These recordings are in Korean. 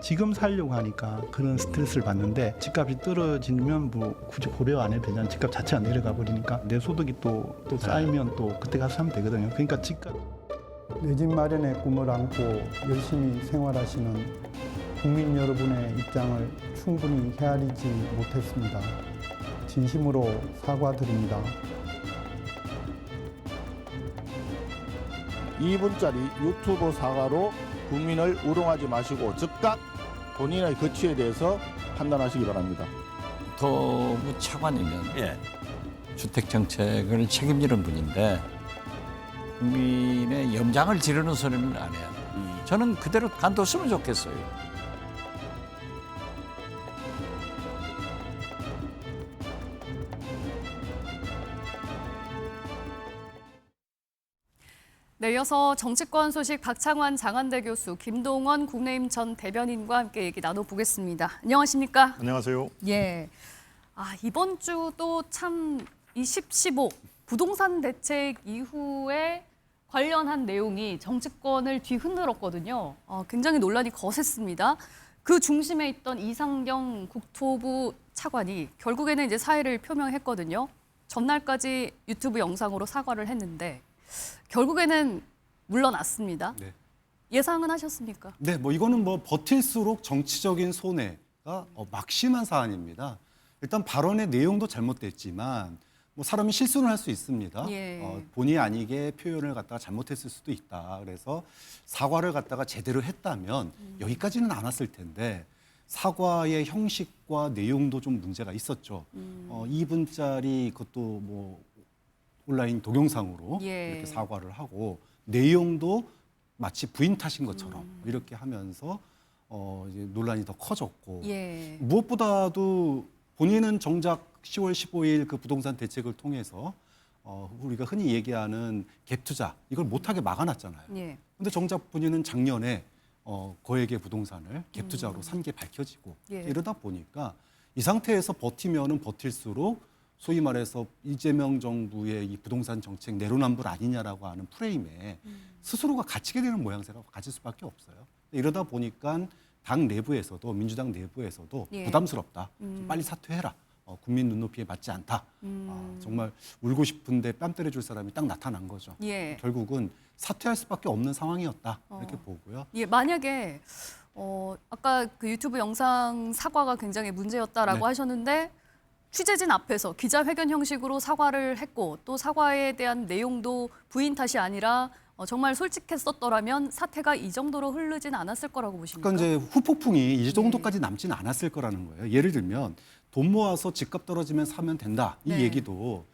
지금 살려고 하니까 그런 스트레스를 받는데 집값이 떨어지면 뭐 굳이 고려 안 해도 되잖아요. 집값 자체가 내려가 버리니까 내 소득이 또 쌓이면 또 그때 가서 사면 되거든요. 그러니까 집값 내 집 마련의 꿈을 안고 열심히 생활하시는 국민 여러분의 입장을 충분히 헤아리지 못했습니다. 진심으로 사과드립니다. 2분짜리 유튜브 사과로 국민을 우롱하지 마시고 즉각 본인의 거취에 대해서 판단하시기 바랍니다. 국토부 차관이면 주택 정책을 책임지는 분인데 국민의 염장을 지르는 소리는 안 해요. 저는 그대로 간뒀으면 좋겠어요. 네, 이어서 정치권 소식 박창환 장한대 교수, 김동원 국내임 전 대변인과 함께 얘기 나눠보겠습니다. 안녕하십니까? 안녕하세요. 예. 이번 주도 참 2015 부동산 대책 이후에 관련한 내용이 정치권을 뒤흔들었거든요. 굉장히 논란이 거셌습니다. 그 중심에 있던 이상경 국토부 차관이 결국에는 이제 사의를 표명했거든요. 전날까지 유튜브 영상으로 사과를 했는데 결국에는 물러났습니다. 네. 예상은 하셨습니까? 네, 이거는 버틸수록 정치적인 손해가 막심한 사안입니다. 일단 발언의 내용도 잘못됐지만 사람이 실수는 할 수 있습니다. 예. 본의 아니게 표현을 갖다가 잘못했을 수도 있다. 그래서 사과를 갖다가 제대로 했다면 여기까지는 안 왔을 텐데 사과의 형식과 내용도 좀 문제가 있었죠. 2분짜리 그것도 온라인 동영상으로 예. 이렇게 사과를 하고 내용도 마치 부인 탓인 것처럼 이렇게 하면서 이제 논란이 더 커졌고 예. 무엇보다도 본인은 정작 10월 15일 그 부동산 대책을 통해서 우리가 흔히 얘기하는 갭 투자 이걸 못하게 막아놨잖아요. 예. 근데 정작 본인은 작년에 거액의 부동산을 갭 투자로 산 게 밝혀지고 예. 이러다 보니까 이 상태에서 버티면은 버틸수록 소위 말해서 이재명 정부의 이 부동산 정책 내로남불 아니냐라고 하는 프레임에 스스로가 갇히게 되는 모양새가 가질 수밖에 없어요. 이러다 보니까 당 내부에서도 민주당 내부에서도 예. 부담스럽다. 좀 빨리 사퇴해라. 국민 눈높이에 맞지 않다. 정말 울고 싶은데 뺨 때려줄 사람이 딱 나타난 거죠. 예. 결국은 사퇴할 수밖에 없는 상황이었다. 이렇게 보고요. 예, 만약에 아까 그 유튜브 영상 사과가 굉장히 문제였다라고 네. 하셨는데 취재진 앞에서 기자회견 형식으로 사과를 했고 또 사과에 대한 내용도 부인 탓이 아니라 정말 솔직했었더라면 사태가 이 정도로 흐르진 않았을 거라고 보십니까? 그러니까 이제 후폭풍이 이 정도까지 남지는 않았을 거라는 거예요. 예를 들면 돈 모아서 집값 떨어지면 사면 된다. 이 네. 얘기도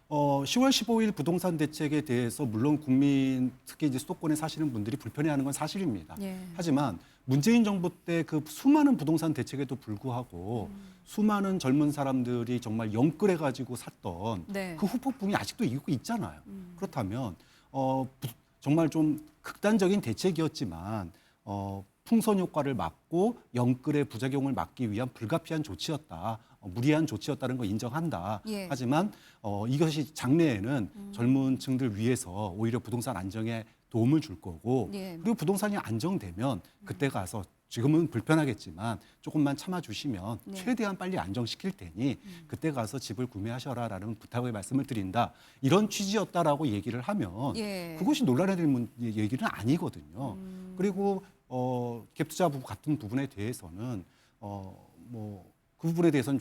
10월 15일 부동산 대책에 대해서 물론 국민 특히 이제 수도권에 사시는 분들이 불편해하는 건 사실입니다. 예. 하지만 문재인 정부 때 그 수많은 부동산 대책에도 불구하고 수많은 젊은 사람들이 정말 영끌해가지고 샀던 네. 그 후폭풍이 아직도 이고 있잖아요. 그렇다면 정말 좀 극단적인 대책이었지만 풍선 효과를 막고 영끌의 부작용을 막기 위한 불가피한 조치였다. 무리한 조치였다는 거 인정한다. 예. 하지만 이것이 장래에는 젊은 층들 위해서 오히려 부동산 안정에 도움을 줄 거고 예. 그리고 부동산이 안정되면 그때 가서 지금은 불편하겠지만 조금만 참아주시면 네. 최대한 빨리 안정시킬 테니 그때 가서 집을 구매하셔라라는 부탁의 말씀을 드린다. 이런 취지였다라고 얘기를 하면 예. 그것이 논란이 될 얘기는 아니거든요. 그리고 갭투자 같은 부분에 대해서는 그 부분에 대해서는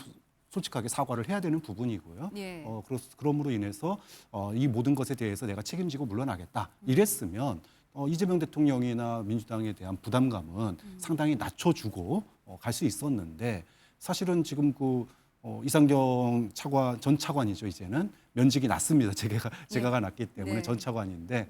솔직하게 사과를 해야 되는 부분이고요. 예. 그럼으로 인해서 이 모든 것에 대해서 내가 책임지고 물러나겠다. 이랬으면 이재명 대통령이나 민주당에 대한 부담감은 상당히 낮춰주고 갈 수 있었는데 사실은 지금 이상경 전 차관이죠. 이제는 면직이 났습니다. 제가가 났기 때문에 네. 전 차관인데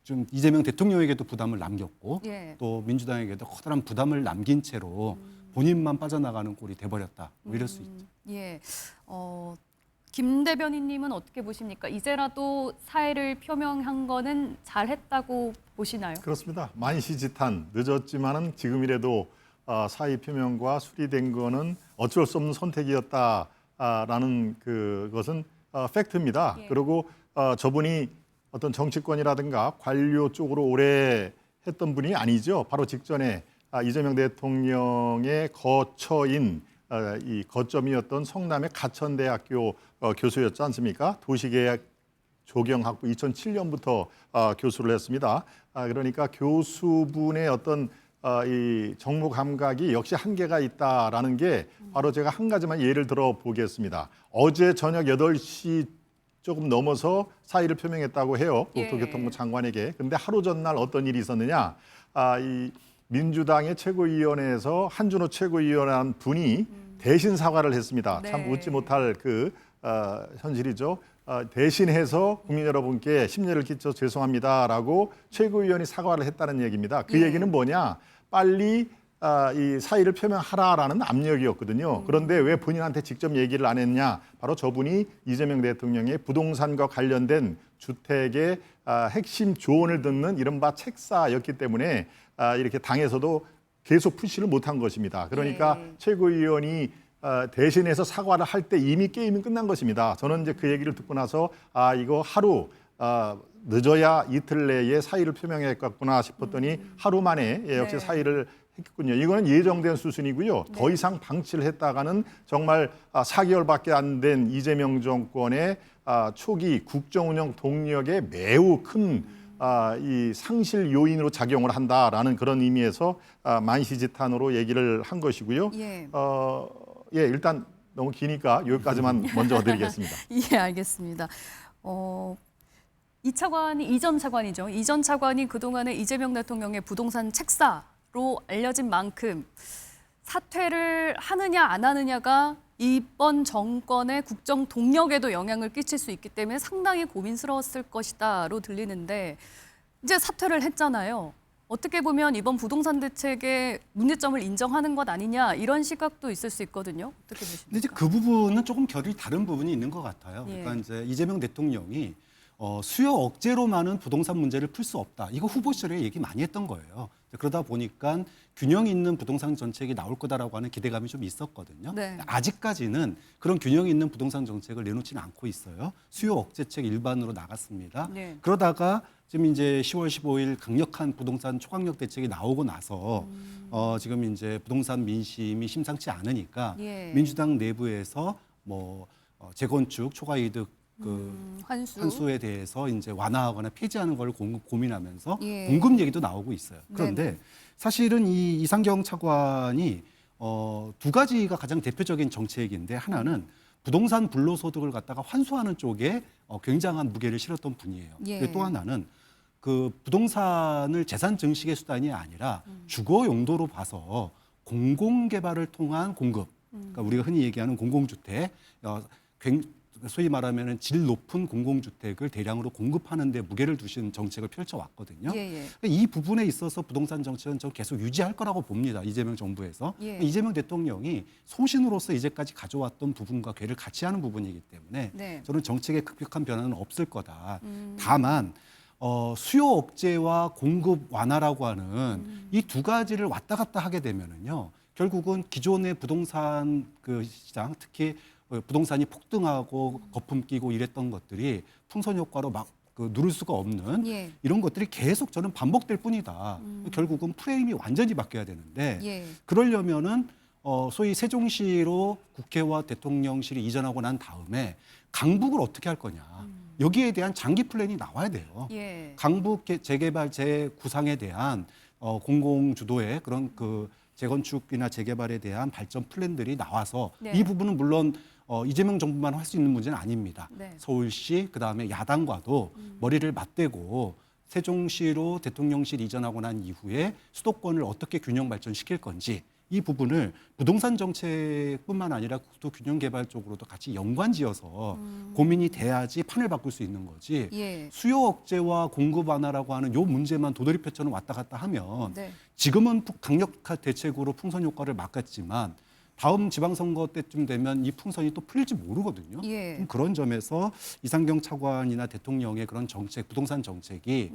좀 이재명 대통령에게도 부담을 남겼고 예. 또 민주당에게도 커다란 부담을 남긴 채로 본인만 빠져나가는 꼴이 돼버렸다. 이럴 수 있죠. 예. 김 대변인님은 어떻게 보십니까? 이제라도 사의를 표명한 거는 잘했다고 보시나요? 그렇습니다. 만시지탄 늦었지만은 지금이라도 사의 표명과 수리된 거는 어쩔 수 없는 선택이었다라는 그것은 팩트입니다. 예. 그리고 저분이 어떤 정치권이라든가 관료 쪽으로 오래 했던 분이 아니죠. 바로 직전에 이재명 대통령의 거처인 이 거점이었던 성남의 가천대학교 교수였지 않습니까? 도시계획 조경학부 2007년부터 교수를 했습니다. 그러니까 교수분의 어떤 이 정무 감각이 역시 한계가 있다라는 게 바로 제가 한 가지만 예를 들어 보겠습니다. 어제 저녁 8시 조금 넘어서 사의를 표명했다고 해요. 국토교통부 장관에게. 근데 하루 전날 어떤 일이 있었느냐? 이 민주당의 최고위원회에서 한준호 최고위원한 분이 대신 사과를 했습니다. 네. 참 웃지 못할 그 현실이죠. 대신해서 국민 여러분께 심려를 끼쳐 죄송합니다라고 최고위원이 사과를 했다는 얘기입니다. 그 얘기는 뭐냐? 빨리 이 사의를 표명하라라는 압력이었거든요. 그런데 왜 본인한테 직접 얘기를 안 했냐? 바로 저분이 이재명 대통령의 부동산과 관련된 주택의 핵심 조언을 듣는 이른바 책사였기 때문에 이렇게 당에서도 계속 푸시를 못한 것입니다. 그러니까 최고위원이 대신해서 사과를 할 때 이미 게임이 끝난 것입니다. 저는 이제 그 얘기를 듣고 나서 이거 하루 늦어야 이틀 내에 사의를 표명했겠구나 싶었더니 하루 만에 역시 사의를 했군요. 이거는 예정된 수순이고요. 더 이상 방치를 했다가는 정말 4개월밖에 안 된 이재명 정권의 초기 국정운영 동력에 매우 큰 이 상실 요인으로 작용을 한다라는 그런 의미에서 만시지탄으로 얘기를 한 것이고요. 일단 너무 기니까 여기까지만 먼저 드리겠습니다. 예, 알겠습니다. 이 차관이 이전 차관이죠. 이전 차관이 그동안에 이재명 대통령의 부동산 책사로 알려진 만큼 사퇴를 하느냐 안 하느냐가 이번 정권의 국정 동력에도 영향을 끼칠 수 있기 때문에 상당히 고민스러웠을 것이다로 들리는데 이제 사퇴를 했잖아요. 어떻게 보면 이번 부동산 대책의 문제점을 인정하는 것 아니냐 이런 시각도 있을 수 있거든요. 어떻게 보십니까? 근데 이제 그 부분은 조금 결이 다른 부분이 있는 것 같아요. 예. 그러니까 이제 이재명 대통령이 수요 억제로만은 부동산 문제를 풀 수 없다. 이거 후보 시절에 얘기 많이 했던 거예요. 그러다 보니까 균형 있는 부동산 정책이 나올 거다라고 하는 기대감이 좀 있었거든요. 네. 아직까지는 그런 균형 있는 부동산 정책을 내놓지는 않고 있어요. 수요 억제책 일반으로 나갔습니다. 네. 그러다가 지금 이제 10월 15일 강력한 부동산 초강력 대책이 나오고 나서 지금 이제 부동산 민심이 심상치 않으니까 예. 민주당 내부에서 재건축 초과이득 환수에 대해서 이제 완화하거나 폐지하는 걸 고민하면서 예. 공급 얘기도 나오고 있어요. 그런데 네네. 사실은 이 이상경 차관이 두 가지가 가장 대표적인 정책인데 하나는 부동산 불로소득을 갖다가 환수하는 쪽에 굉장한 무게를 실었던 분이에요. 예. 그리고 또 하나는 그 부동산을 재산 증식의 수단이 아니라 주거 용도로 봐서 공공개발을 통한 공급, 그러니까 우리가 흔히 얘기하는 공공주택, 소위 말하면 질 높은 공공주택을 대량으로 공급하는 데 무게를 두신 정책을 펼쳐왔거든요. 예. 이 부분에 있어서 부동산 정책은 저 계속 유지할 거라고 봅니다. 이재명 정부에서. 예. 이재명 대통령이 소신으로서 이제까지 가져왔던 부분과 궤를 같이 하는 부분이기 때문에 네. 저는 정책에 급격한 변화는 없을 거다. 다만 수요 억제와 공급 완화라고 하는 이 두 가지를 왔다 갔다 하게 되면은요. 결국은 기존의 부동산 그 시장, 특히 부동산이 폭등하고 거품 끼고 이랬던 것들이 풍선 효과로 막 누를 수가 없는 예. 이런 것들이 계속 저는 반복될 뿐이다. 결국은 프레임이 완전히 바뀌어야 되는데 예. 그러려면은 소위 세종시로 국회와 대통령실이 이전하고 난 다음에 강북을 어떻게 할 거냐. 여기에 대한 장기 플랜이 나와야 돼요. 예. 강북 재개발 재구상에 대한 공공 주도의 그런 그 재건축이나 재개발에 대한 발전 플랜들이 나와서 네. 이 부분은 물론 이재명 정부만 할 수 있는 문제는 아닙니다. 네. 서울시 그다음에 야당과도 머리를 맞대고 세종시로 대통령실 이전하고 난 이후에 수도권을 어떻게 균형 발전시킬 건지 이 부분을 부동산 정책뿐만 아니라 국토 균형 개발 쪽으로도 같이 연관지어서 고민이 돼야지 판을 바꿀 수 있는 거지. 예. 수요 억제와 공급 완화라고 하는 요 문제만 도돌이표처럼 왔다 갔다 하면 네. 지금은 강력한 대책으로 풍선 효과를 막았지만 다음 지방선거 때쯤 되면 이 풍선이 또 풀릴지 모르거든요. 예. 그런 점에서 이상경 차관이나 대통령의 그런 정책, 부동산 정책이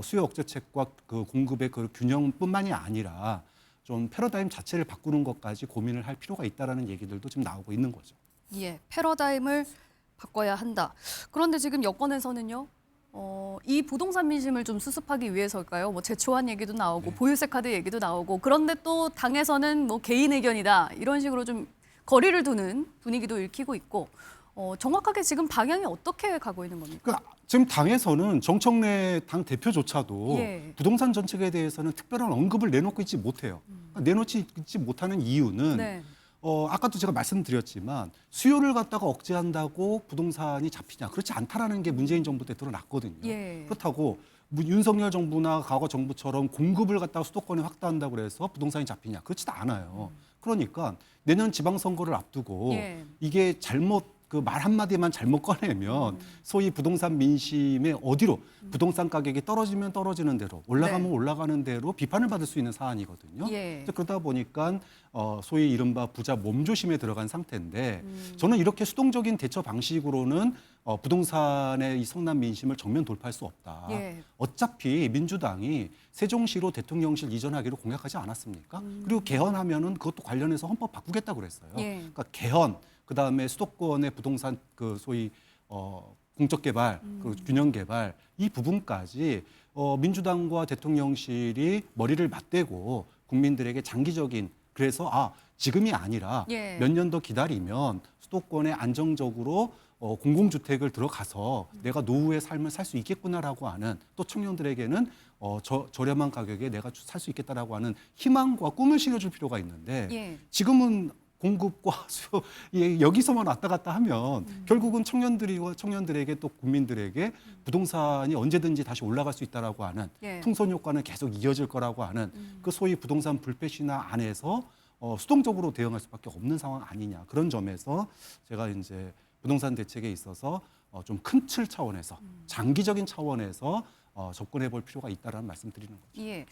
수요 억제책과 그 공급의 그 균형뿐만이 아니라 좀 패러다임 자체를 바꾸는 것까지 고민을 할 필요가 있다라는 얘기들도 지금 나오고 있는 거죠. 예. 패러다임을 바꿔야 한다. 그런데 지금 여권에서는요. 이 부동산 민심을 좀 수습하기 위해서일까요? 뭐 제초한 얘기도 나오고 보유세 카드 얘기도 나오고 그런데 또 당에서는 뭐 개인 의견이다 이런 식으로 좀 거리를 두는 분위기도 읽히고 있고 정확하게 지금 방향이 어떻게 가고 있는 겁니까? 그러니까 지금 당에서는 정청래 당 대표조차도 예. 부동산 정책에 대해서는 특별한 언급을 내놓고 있지 못해요. 그러니까 내놓지 있지 못하는 이유는 네. 아까도 제가 말씀드렸지만 수요를 갖다가 억제한다고 부동산이 잡히냐 그렇지 않다라는 게 문재인 정부 때 드러났거든요. 예. 그렇다고 뭐 윤석열 정부나 과거 정부처럼 공급을 갖다가 수도권에 확대한다고 그래서 부동산이 잡히냐 그렇지도 않아요. 그러니까 내년 지방선거를 앞두고 예. 이게 잘못 그 말 한마디만 잘못 꺼내면 소위 부동산 민심의 어디로 부동산 가격이 떨어지면 떨어지는 대로 올라가면 네. 올라가는 대로 비판을 받을 수 있는 사안이거든요. 예. 그러다 보니까 소위 이른바 부자 몸조심에 들어간 상태인데 저는 이렇게 수동적인 대처 방식으로는 부동산의 이 성남 민심을 정면 돌파할 수 없다. 예. 어차피 민주당이 세종시로 대통령실 이전하기로 공약하지 않았습니까? 그리고 개헌하면은 그것도 관련해서 헌법 바꾸겠다고 그랬어요. 예. 그러니까 개헌, 그다음에 수도권의 부동산 그 소위 공적 개발, 그 균형 개발 이 부분까지 민주당과 대통령실이 머리를 맞대고 국민들에게 장기적인 그래서 지금이 아니라 예. 몇 년 더 기다리면 수도권에 안정적으로 공공주택을 들어가서 내가 노후의 삶을 살 수 있겠구나라고 하는 또 청년들에게는 저렴한 가격에 내가 살 수 있겠다라고 하는 희망과 꿈을 실어줄 필요가 있는데 예. 지금은 공급과 수요 여기서만 왔다 갔다 하면 결국은 청년들에게 또 국민들에게 부동산이 언제든지 다시 올라갈 수 있다라고 하는 예. 풍선 효과는 계속 이어질 거라고 하는 그 소위 부동산 불패신화 안에서 수동적으로 대응할 수밖에 없는 상황 아니냐 그런 점에서 제가 이제 부동산 대책에 있어서 좀 큰 틀 차원에서 장기적인 차원에서 접근해 볼 필요가 있다라는 말씀드리는 거죠. 예.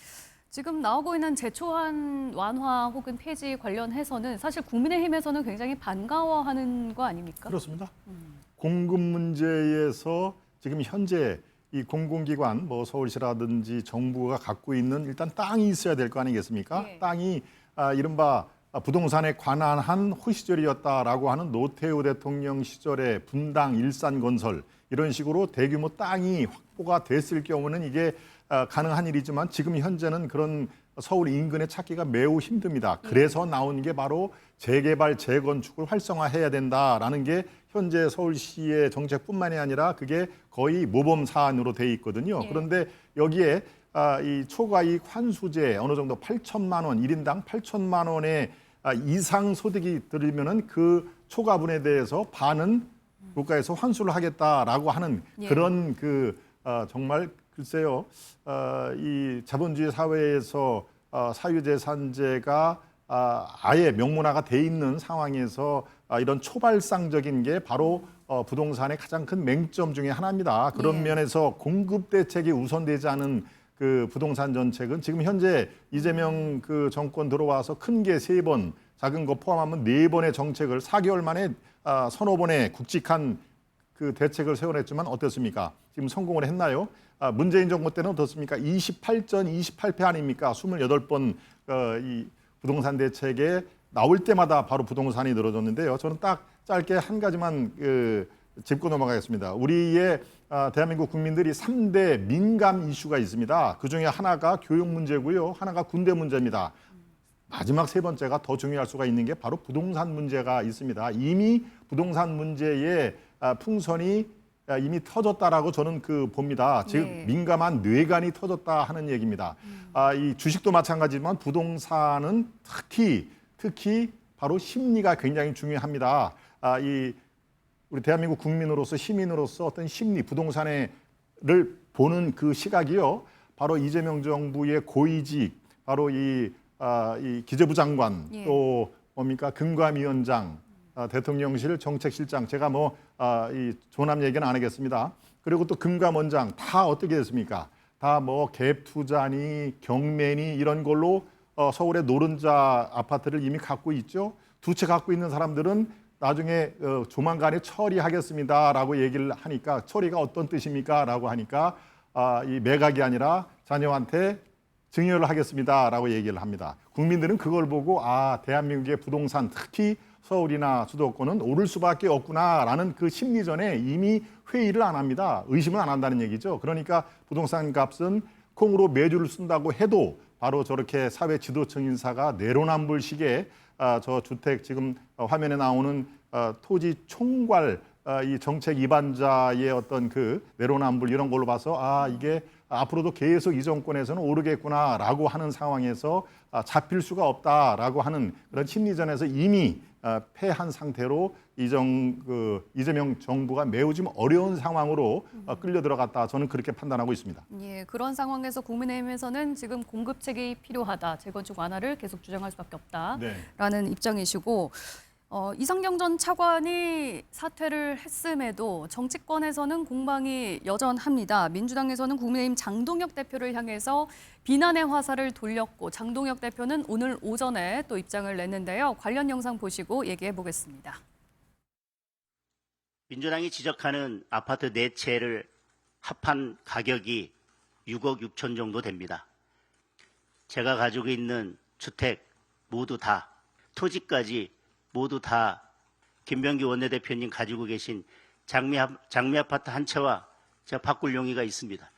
지금 나오고 있는 제초한 완화 혹은 폐지 관련해서는 사실 국민의힘에서는 굉장히 반가워하는 거 아닙니까? 그렇습니다. 공급 문제에서 지금 현재 이 공공기관 뭐 서울시라든지 정부가 갖고 있는 일단 땅이 있어야 될 거 아니겠습니까? 예. 땅이 이른바 부동산에 관한 한 호시절이었다라고 하는 노태우 대통령 시절의 분당 일산건설 이런 식으로 대규모 땅이 확보가 됐을 경우는 이게 가능한 일이지만 지금 현재는 그런 서울 인근에 찾기가 매우 힘듭니다. 그래서 나온 게 바로 재개발, 재건축을 활성화해야 된다라는 게 현재 서울시의 정책뿐만이 아니라 그게 거의 모범 사안으로 돼 있거든요. 예. 그런데 여기에 이 초과이익 환수제 어느 정도 8천만 원, 1인당 8천만 원의 이상 소득이 들면은 그 초과분에 대해서 반은 국가에서 환수를 하겠다라고 하는 예. 그런 정말 글쎄요, 이 자본주의 사회에서 사유재산제가 아예 명문화가 돼 있는 상황에서 이런 초발상적인 게 바로 부동산의 가장 큰 맹점 중에 하나입니다. 그런 예. 면에서 공급 대책이 우선되지 않은 그 부동산 정책은 지금 현재 이재명 그 정권 들어와서 큰 게 3번, 작은 거 포함하면 4번의 정책을 4개월 만에 서너 번의 굵직한 그 대책을 세워냈지만 어떻습니까? 지금 성공을 했나요? 문재인 정부 때는 어떻습니까? 28전 28패 아닙니까? 28번 이 부동산 대책에 나올 때마다 바로 부동산이 늘어졌는데요. 저는 딱 짧게 한 가지만 짚고 넘어가겠습니다. 우리의 대한민국 국민들이 3대 민감 이슈가 있습니다. 그중에 하나가 교육 문제고요. 하나가 군대 문제입니다. 마지막 3번째가 더 중요할 수가 있는 게 바로 부동산 문제가 있습니다. 이미 부동산 문제의 풍선이 이미 터졌다라고 저는 봅니다. 즉 네. 민감한 뇌관이 터졌다 하는 얘기입니다. 이 주식도 마찬가지지만 부동산은 특히 바로 심리가 굉장히 중요합니다. 우리 대한민국 국민으로서 시민으로서 어떤 심리, 부동산을 보는 그 시각이요. 바로 이재명 정부의 고위직, 바로 이 기재부 장관, 예. 또 뭡니까 금감위원장, 대통령실 정책실장, 제가 이 조남 얘기는 안 하겠습니다. 그리고 또 금감원장 다 어떻게 됐습니까? 다 갭 투자니 경매니 이런 걸로 서울의 노른자 아파트를 이미 갖고 있죠. 2채 갖고 있는 사람들은 나중에 조만간에 처리하겠습니다라고 얘기를 하니까 처리가 어떤 뜻입니까?라고 하니까 이 매각이 아니라 자녀한테 증여를 하겠습니다라고 얘기를 합니다. 국민들은 그걸 보고 대한민국의 부동산 특히 서울이나 수도권은 오를 수밖에 없구나라는 그 심리전에 이미 회의를 안 합니다. 의심을 안 한다는 얘기죠. 그러니까 부동산 값은 콩으로 매주를 쓴다고 해도 바로 저렇게 사회 지도층 인사가 내로남불식의 저 주택 지금 화면에 나오는 토지 총괄 이 정책 위반자의 어떤 그 내로남불 이런 걸로 봐서 이게 앞으로도 계속 이 정권에서는 오르겠구나라고 하는 상황에서 잡힐 수가 없다라고 하는 그런 심리전에서 이미 패한 상태로 이재명 정부가 매우 좀 어려운 상황으로 끌려 들어갔다. 저는 그렇게 판단하고 있습니다. 예, 그런 상황에서 국민의힘에서는 지금 공급책이 필요하다, 재건축 완화를 계속 주장할 수밖에 없다라는 네. 입장이시고 이상경 전 차관이 사퇴를 했음에도 정치권에서는 공방이 여전합니다. 민주당에서는 국민의힘 장동혁 대표를 향해서 비난의 화살을 돌렸고 장동혁 대표는 오늘 오전에 또 입장을 냈는데요. 관련 영상 보시고 얘기해 보겠습니다. 민주당이 지적하는 아파트 4채를 합한 가격이 6억 6천 정도 됩니다. 제가 가지고 있는 주택 모두 다, 토지까지 모두 다 김병기 원내대표님 가지고 계신 장미 아파트 한 채와 제가 바꿀 용의가 있습니다.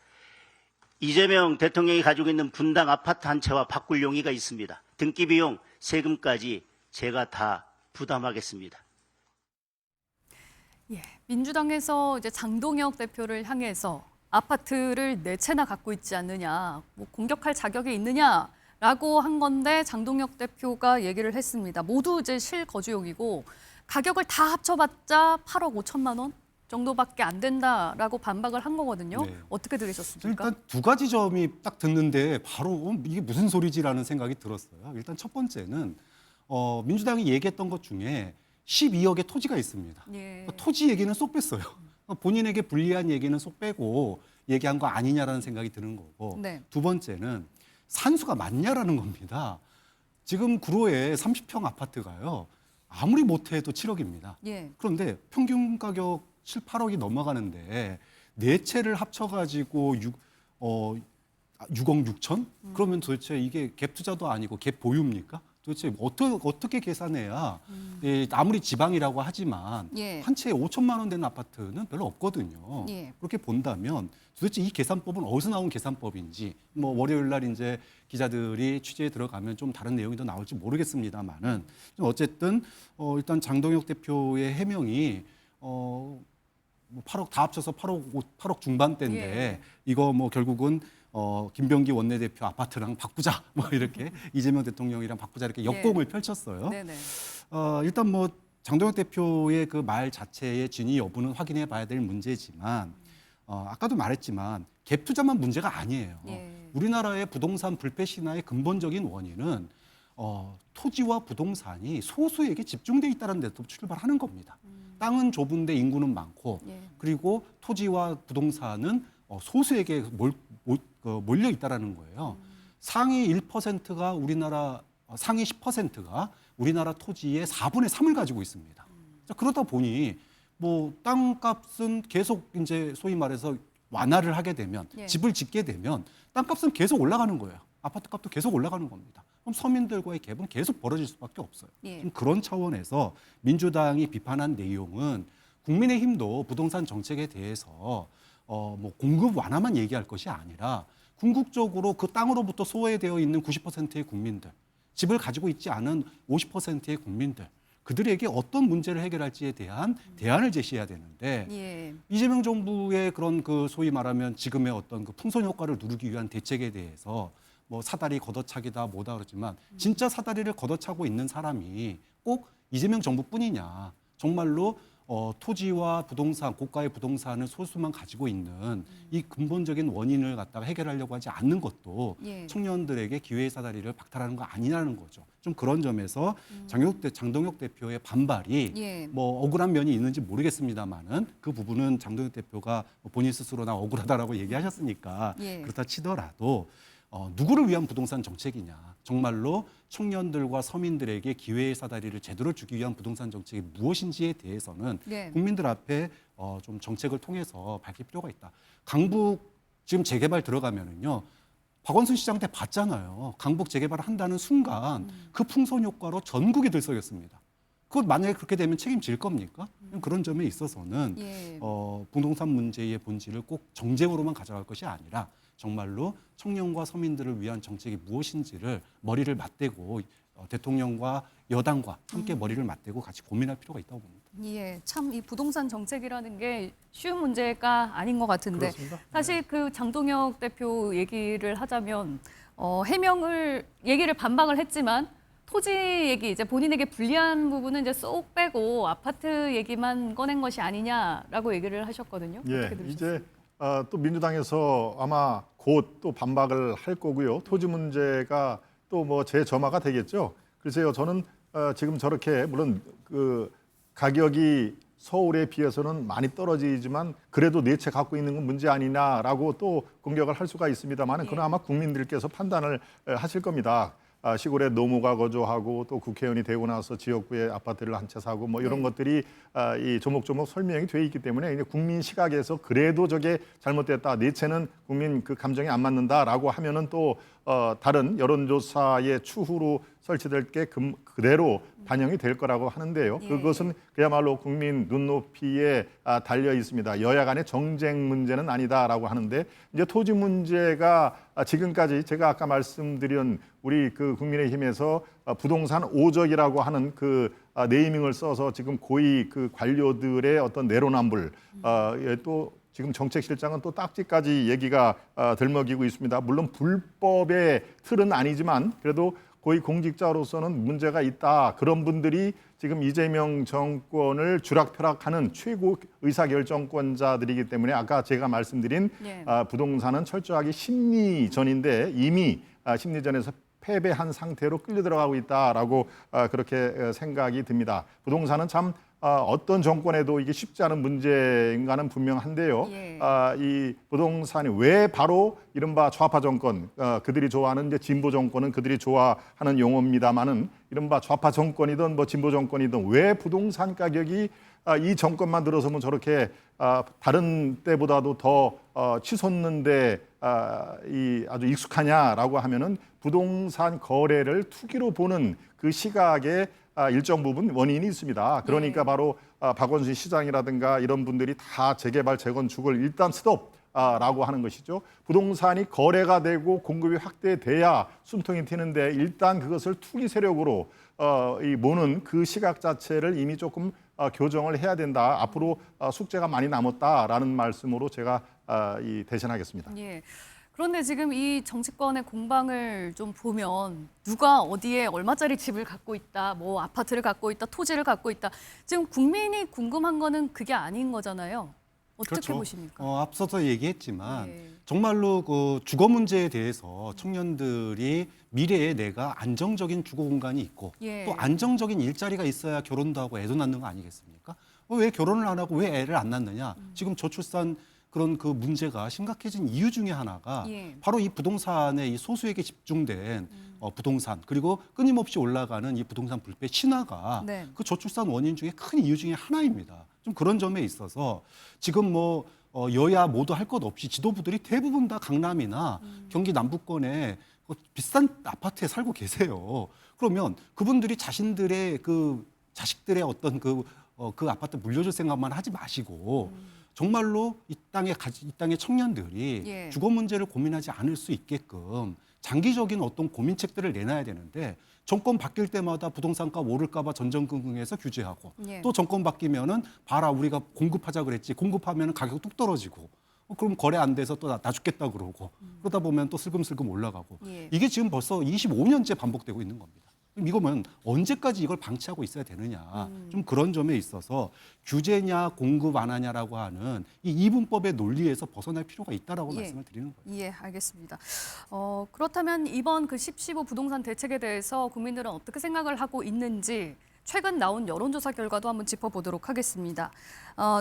이재명 대통령이 가지고 있는 분당 아파트 한 채와 바꿀 용의가 있습니다. 등기 비용, 세금까지 제가 다 부담하겠습니다. 예, 민주당에서 이제 장동혁 대표를 향해서 아파트를 4채나 갖고 있지 않느냐, 뭐 공격할 자격이 있느냐라고 한 건데 장동혁 대표가 얘기를 했습니다. 모두 이제 실거주용이고 가격을 다 합쳐봤자 8억 5천만 원 정도밖에 안 된다라고 반박을 한 거거든요. 네. 어떻게 들으셨습니까? 일단 두 가지 점이 딱 듣는데 바로 이게 무슨 소리지라는 생각이 들었어요. 일단 첫 번째는 민주당이 얘기했던 것 중에 12억의 토지가 있습니다. 예. 토지 얘기는 쏙 뺐어요. 본인에게 불리한 얘기는 쏙 빼고 얘기한 거 아니냐라는 생각이 드는 거고 네. 두 번째는 산수가 많냐라는 겁니다. 지금 구로에 30평 아파트가요. 아무리 못해도 7억입니다. 예. 그런데 평균 가격 7, 8억이 넘어가는데 4채를 합쳐가지고 6억 6천? 그러면 도대체 이게 갭 투자도 아니고 갭 보유입니까? 도대체 어떻게 계산해야 아무리 지방이라고 하지만 예. 한 채에 5천만 원 되는 아파트는 별로 없거든요. 예. 그렇게 본다면 도대체 이 계산법은 어디서 나온 계산법인지 뭐 월요일 날 이제 기자들이 취재에 들어가면 좀 다른 내용이 더 나올지 모르겠습니다만은 좀 어쨌든 일단 장동혁 대표의 해명이 뭐 8억 다 합쳐서 8억 중반대인데 예. 이거 뭐 결국은 김병기 원내대표 아파트랑 바꾸자 뭐 이렇게 이재명 대통령이랑 바꾸자 이렇게 역공을 펼쳤어요. 네네. 일단 뭐 장동혁 대표의 그 말 자체의 진위 여부는 확인해 봐야 될 문제지만 아까도 말했지만 갭 투자만 문제가 아니에요. 예. 우리나라의 부동산 불패 신화의 근본적인 원인은 토지와 부동산이 소수에게 집중돼 있다는 데서 출발하는 겁니다. 땅은 좁은데 인구는 많고 예. 그리고 토지와 부동산은 소수에게 몰려 있다라는 거예요. 상위 1%가 우리나라 상위 10%가 우리나라 토지의 4분의 3을 가지고 있습니다. 자, 그러다 보니 뭐 땅값은 계속 이제 소위 말해서 완화를 하게 되면 예. 집을 짓게 되면 땅값은 계속 올라가는 거예요. 아파트 값도 계속 올라가는 겁니다. 그럼 서민들과의 갭은 계속 벌어질 수밖에 없어요. 예. 좀 그런 차원에서 민주당이 비판한 내용은 국민의힘도 부동산 정책에 대해서 뭐 공급 완화만 얘기할 것이 아니라 궁극적으로 그 땅으로부터 소외되어 있는 90%의 국민들, 집을 가지고 있지 않은 50%의 국민들, 그들에게 어떤 문제를 해결할지에 대한 대안을 제시해야 되는데 예. 이재명 정부의 그런 그 소위 말하면 지금의 어떤 그 풍선 효과를 누르기 위한 대책에 대해서 뭐 사다리 걷어차기다 뭐다 그러지만 진짜 사다리를 걷어차고 있는 사람이 꼭 이재명 정부뿐이냐. 정말로 토지와 부동산, 고가의 부동산을 소수만 가지고 있는 이 근본적인 원인을 갖다가 해결하려고 하지 않는 것도 예. 청년들에게 기회의 사다리를 박탈하는 거 아니냐는 거죠. 좀 그런 점에서 장동혁 대표의 반발이 예. 뭐 억울한 면이 있는지 모르겠습니다만은 그 부분은 장동혁 대표가 본인 스스로 나 억울하다라고 얘기하셨으니까 예. 그렇다 치더라도 누구를 위한 부동산 정책이냐. 정말로 청년들과 서민들에게 기회의 사다리를 제대로 주기 위한 부동산 정책이 무엇인지에 대해서는 네. 국민들 앞에 좀 정책을 통해서 밝힐 필요가 있다. 강북 지금 재개발 들어가면은요. 박원순 시장 때 봤잖아요. 강북 재개발을 한다는 순간 그 풍선 효과로 전국이 들썩였습니다. 그것 만약에 그렇게 되면 책임질 겁니까? 그런 점에 있어서는 예. 부동산 문제의 본질을 꼭 정쟁으로만 가져갈 것이 아니라 정말로 청년과 서민들을 위한 정책이 무엇인지를 머리를 맞대고 대통령과 여당과 함께 머리를 맞대고 같이 고민할 필요가 있다고 봅니다. 예, 참 이 부동산 정책이라는 게 쉬운 문제가 아닌 것 같은데 사실 그 장동혁 대표 얘기를 하자면 해명을 얘기를 반박을 했지만 토지 얘기 이제 본인에게 불리한 부분은 이제 쏙 빼고 아파트 얘기만 꺼낸 것이 아니냐라고 얘기를 하셨거든요. 예, 어떻게 들으셨어요? 이제 또 민주당에서 아마 곧 또 반박을 할 거고요. 토지 문제가 또 뭐 재점화가 되겠죠. 글쎄요, 저는 지금 저렇게 물론 그 가격이 서울에 비해서는 많이 떨어지지만 그래도 네 채 갖고 있는 건 문제 아니냐라고 또 공격을 할 수가 있습니다만 그건 아마 국민들께서 판단을 하실 겁니다. 시골에 노무가 거주하고 또 국회의원이 되고 나서 지역구에 아파트를 한 채 사고 뭐 이런 것들이 이 조목조목 설명이 돼 있기 때문에 이제 국민 시각에서 그래도 저게 잘못됐다. 네 채는 국민 그 감정에 안 맞는다라고 하면은 또 다른 여론조사의 추후로 설치될 게 그대로 반영이 될 거라고 하는데요. 예. 그것은 그야말로 국민 눈높이에 달려 있습니다. 여야 간의 정쟁 문제는 아니다라고 하는데 이제 토지 문제가 지금까지 제가 아까 말씀드린 우리 그 국민의힘에서 부동산 오적이라고 하는 그 네이밍을 써서 지금 고위 그 관료들의 어떤 내로남불 또 지금 정책실장은 또 딱지까지 얘기가 들먹이고 있습니다. 물론 불법의 틀은 아니지만 그래도 고위 공직자로서는 문제가 있다. 그런 분들이 지금 이재명 정권을 주락펴락하는 최고 의사결정권자들이기 때문에 아까 제가 말씀드린 예. 부동산은 철저하게 심리전인데 이미 심리전에서 패배한 상태로 끌려 들어가고 있다라고 그렇게 생각이 듭니다. 부동산은 참 어떤 정권에도 이게 쉽지 않은 문제인가는 분명한데요. 예. 이 부동산이 왜 바로 이른바 좌파 정권, 그들이 좋아하는 이제 진보 정권은 그들이 좋아하는 용어입니다만은 이른바 좌파 정권이든 뭐 진보 정권이든 왜 부동산 가격이 이 정권만 들어서면 저렇게 다른 때보다도 더 치솟는데 이 아주 익숙하냐라고 하면은 부동산 거래를 투기로 보는 그 시각에 일정 부분 원인이 있습니다. 그러니까 바로 박원순 시장이라든가 이런 분들이 다 재개발, 재건축을 일단 스톱라고 하는 것이죠. 부동산이 거래가 되고 공급이 확대돼야 숨통이 튀는데 일단 그것을 투기 세력으로 이 모는 그 시각 자체를 이미 조금 교정을 해야 된다. 앞으로 숙제가 많이 남았다라는 말씀으로 제가 대신하겠습니다. 예. 그런데 지금 이 정치권의 공방을 좀 보면 누가 어디에 얼마짜리 집을 갖고 있다, 뭐 아파트를 갖고 있다, 토지를 갖고 있다. 지금 국민이 궁금한 거는 그게 아닌 거잖아요. 어떻게 그렇죠. 보십니까? 앞서서 얘기했지만 예. 정말로 그 주거 문제에 대해서 청년들이 미래에 내가 안정적인 주거 공간이 있고 예. 또 안정적인 일자리가 있어야 결혼도 하고 애도 낳는 거 아니겠습니까? 왜 결혼을 안 하고 왜 애를 안 낳느냐? 지금 저출산 그런 그 문제가 심각해진 이유 중에 하나가 예. 바로 이 부동산의 이 소수에게 집중된 부동산 그리고 끊임없이 올라가는 이 부동산 불패 신화가 네. 그 저출산 원인 중에 큰 이유 중에 하나입니다. 좀 그런 점에 있어서 지금 뭐 여야 모두 할 것 없이 지도부들이 대부분 다 강남이나 경기 남부권에 비싼 아파트에 살고 계세요. 그러면 그분들이 자신들의 그 자식들의 어떤 그 아파트 물려줄 생각만 하지 마시고 정말로 이 땅의 청년들이 예. 주거 문제를 고민하지 않을 수 있게끔 장기적인 어떤 고민책들을 내놔야 되는데 정권 바뀔 때마다 부동산값 오를까 봐 전전긍긍해서 규제하고 예. 또 정권 바뀌면은 봐라 우리가 공급하자 그랬지 공급하면은 가격 뚝 떨어지고 그럼 거래 안 돼서 또 나 죽겠다 그러고 그러다 보면 또 슬금슬금 올라가고 예. 이게 지금 벌써 25년째 반복되고 있는 겁니다. 그럼 이거면 언제까지 이걸 방치하고 있어야 되느냐 좀 그런 점에 있어서 규제냐 공급 안 하냐라고 하는 이 이분법의 논리에서 벗어날 필요가 있다라고 예. 말씀을 드리는 거예요. 예, 알겠습니다. 그렇다면 이번 그 10.15 부동산 대책에 대해서 국민들은 어떻게 생각을 하고 있는지 최근 나온 여론조사 결과도 한번 짚어보도록 하겠습니다.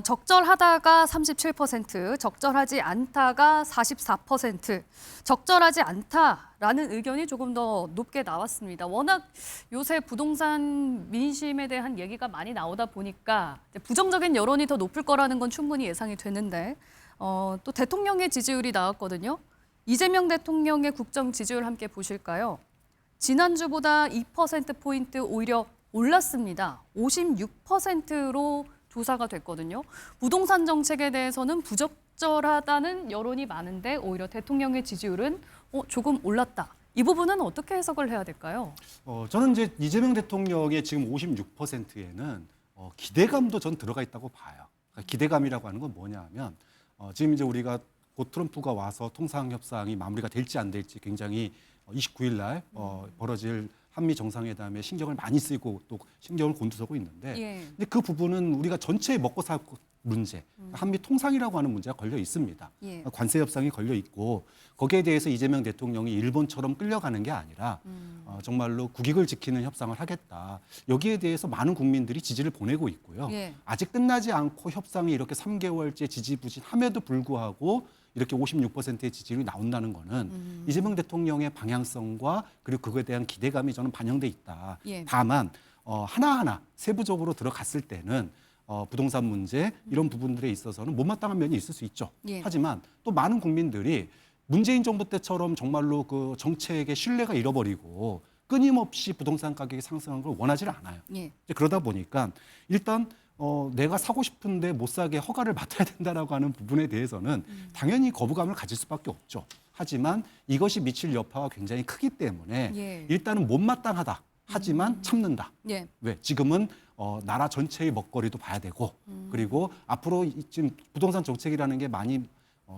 적절하다가 37%, 적절하지 않다가 44%, 적절하지 않다라는 의견이 조금 더 높게 나왔습니다. 워낙 요새 부동산 민심에 대한 얘기가 많이 나오다 보니까 부정적인 여론이 더 높을 거라는 건 충분히 예상이 되는데 또 대통령의 지지율이 나왔거든요. 이재명 대통령의 국정 지지율 함께 보실까요? 지난주보다 2%포인트 오히려 올랐습니다. 56%로 조사가 됐거든요. 부동산 정책에 대해서는 부적절하다는 여론이 많은데 오히려 대통령의 지지율은 조금 올랐다. 이 부분은 어떻게 해석을 해야 될까요? 저는 이제 이재명 대통령의 지금 56%에는 기대감도 전 들어가 있다고 봐요. 그러니까 기대감이라고 하는 건 뭐냐면 지금 이제 우리가 곧 트럼프가 와서 통상 협상이 마무리가 될지 안 될지 굉장히 29일 날 벌어질 한미 정상회담에 신경을 많이 쓰고 또 신경을 곤두서고 있는데 예. 근데 그 부분은 우리가 전체 먹고 살 문제, 한미 통상이라고 하는 문제가 걸려 있습니다. 예. 관세 협상이 걸려 있고 거기에 대해서 이재명 대통령이 일본처럼 끌려가는 게 아니라 정말로 국익을 지키는 협상을 하겠다. 여기에 대해서 많은 국민들이 지지를 보내고 있고요. 예. 아직 끝나지 않고 협상이 이렇게 3개월째 지지부진함에도 불구하고 이렇게 56%의 지지율이 나온다는 거는 이재명 대통령의 방향성과 그리고 그거에 대한 기대감이 저는 반영돼 있다. 예. 다만 하나하나 세부적으로 들어갔을 때는 부동산 문제 이런 부분들에 있어서는 못마땅한 면이 있을 수 있죠. 예. 하지만 또 많은 국민들이 문재인 정부 때처럼 정말로 그 정책의 신뢰가 잃어버리고 끊임없이 부동산 가격이 상승한 걸 원하지를 않아요. 예. 이제 그러다 보니까 일단 내가 사고 싶은데 못 사게 허가를 맡아야 된다라고 하는 부분에 대해서는 당연히 거부감을 가질 수밖에 없죠. 하지만 이것이 미칠 여파가 굉장히 크기 때문에 예. 일단은 못마땅하다. 하지만 참는다. 예. 왜? 지금은 나라 전체의 먹거리도 봐야 되고 그리고 앞으로 지금 부동산 정책이라는 게 많이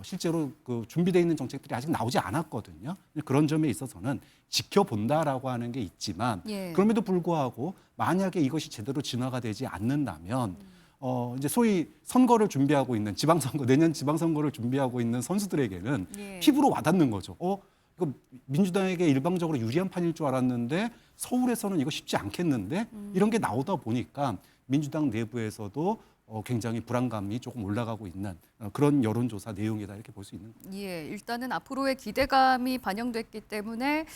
실제로 그 준비되어 있는 정책들이 아직 나오지 않았거든요. 그런 점에 있어서는 지켜본다라고 하는 게 있지만 예. 그럼에도 불구하고 만약에 이것이 제대로 진화가 되지 않는다면 이제 소위 선거를 준비하고 있는 지방선거 내년 지방선거를 준비하고 있는 선수들에게는 예. 피부로 와닿는 거죠. 이거 민주당에게 일방적으로 유리한 판일 줄 알았는데 서울에서는 이거 쉽지 않겠는데 이런 게 나오다 보니까 민주당 내부에서도 굉장히 불안감이 조금 올라가고 있는 그런 여론조사 내용이다 이렇게 볼 수 있는 거예요. 예, 일단은 앞으로의 기대감이 반영됐기 때문에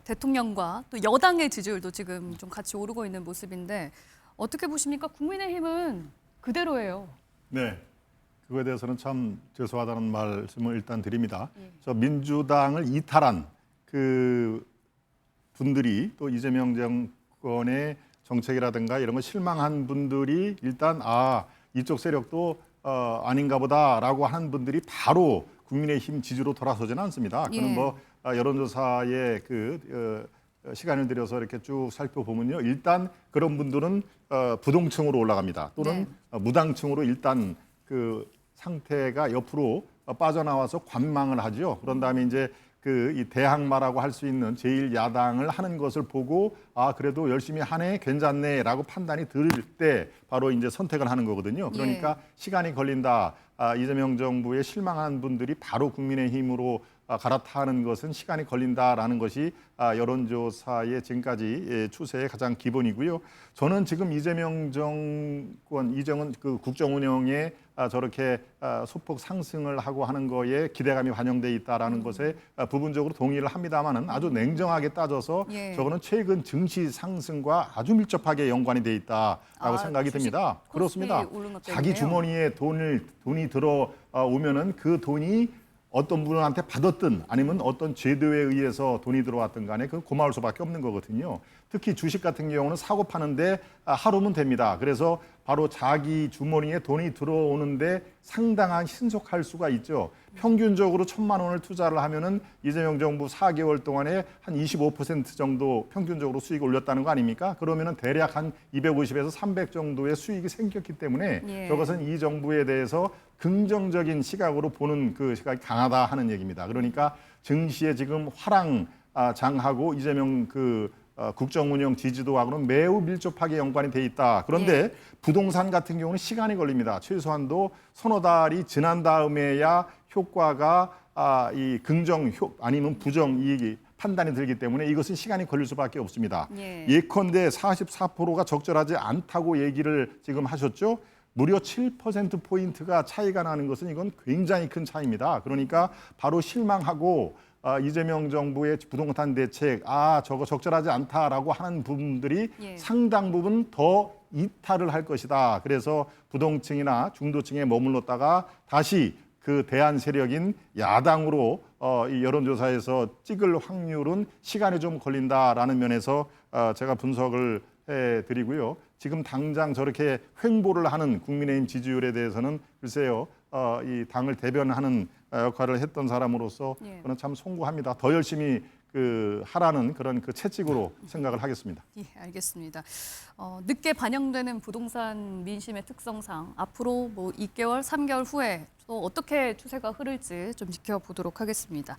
대통령과 또 여당의 지지율도 지금 좀 같이 오르고 있는 모습인데 어떻게 보십니까? 국민의힘은 그대로예요. 네. 그거에 대해서는 참 죄송하다는 말씀을 일단 드립니다. 예. 저 민주당을 이탈한 그 분들이 또 이재명 정권의 정책이라든가 이런 거 실망한 분들이 일단 이쪽 세력도 아닌가 보다라고 하는 분들이 바로 국민의힘 지지로 돌아서지는 않습니다. 그는 예. 뭐 여론조사에 시간을 들여서 이렇게 쭉 살펴보면요. 일단 그런 분들은 부동층으로 올라갑니다. 또는 무당층으로 일단 그 상태가 옆으로 빠져나와서 관망을 하죠. 그런 다음에 이제 이 대항마라고 할 수 있는 제1야당을 하는 것을 보고 그래도 열심히 하네 괜찮네라고 판단이 들 때 바로 이제 선택을 하는 거거든요. 그러니까 시간이 걸린다. 이재명 정부에 실망한 분들이 바로 국민의힘으로 갈아타는 것은 시간이 걸린다라는 것이 여론조사의 지금까지 추세의 가장 기본이고요. 저는 지금 이재명 정권, 그 국정운영에 저렇게 소폭 상승을 하고 하는 거에 기대감이 반영돼 있다라는 것에 부분적으로 동의를 합니다만은 아주 냉정하게 따져서 예. 저거는 최근 증시 상승과 아주 밀접하게 연관이 돼 있다라고 생각이 주식 듭니다. 코스피 그렇습니다. 오른 것 자기 때문에요? 주머니에 돈이 들어오면은 그 돈이 어떤 분한테 받았든 아니면 어떤 제도에 의해서 돈이 들어왔든 간에 그 고마울 수밖에 없는 거거든요. 특히 주식 같은 경우는 사고 파는데 하루면 됩니다. 그래서 바로 자기 주머니에 돈이 들어오는데 상당한 신속할 수가 있죠. 평균적으로 1,000만 원을 투자를 하면은 이재명 정부 4개월 동안에 한 25% 정도 평균적으로 수익을 올렸다는 거 아닙니까? 그러면은 대략 한 250에서 300 정도의 수익이 생겼기 때문에 예. 저것은 이 정부에 대해서 긍정적인 시각으로 보는 그 시각이 강하다 하는 얘기입니다. 그러니까 증시에 지금 화랑장하고 이재명 국정운영 지지도하고는 매우 밀접하게 연관이 돼 있다. 그런데 부동산 같은 경우는 시간이 걸립니다. 최소한도 서너 달이 지난 다음에야 효과가 이 긍정 아니면 부정 이익이 판단이 들기 때문에 이것은 시간이 걸릴 수밖에 없습니다. 예. 예컨대 44%가 적절하지 않다고 얘기를 지금 하셨죠. 무려 7%포인트가 차이가 나는 것은 이건 굉장히 큰 차이입니다. 그러니까 바로 실망하고 이재명 정부의 부동산 대책 저거 적절하지 않다라고 하는 부분들이 상당 부분 더 이탈을 할 것이다. 그래서 부동층이나 중도층에 머물렀다가 다시 그 대안 세력인 야당으로 이 여론조사에서 찍을 확률은 시간이 좀 걸린다라는 면에서 제가 분석을 드리고요. 지금 당장 저렇게 횡보를 하는 국민의힘 지지율에 대해서는 글쎄요, 이 당을 대변하는 역할을 했던 사람으로서 예. 저는 참 송구합니다. 더 열심히 하라는 그런 채찍으로 생각을 하겠습니다. 예, 알겠습니다. 늦게 반영되는 부동산 민심의 특성상 앞으로 뭐 2개월, 3개월 후에 또 어떻게 추세가 흐를지 좀 지켜보도록 하겠습니다.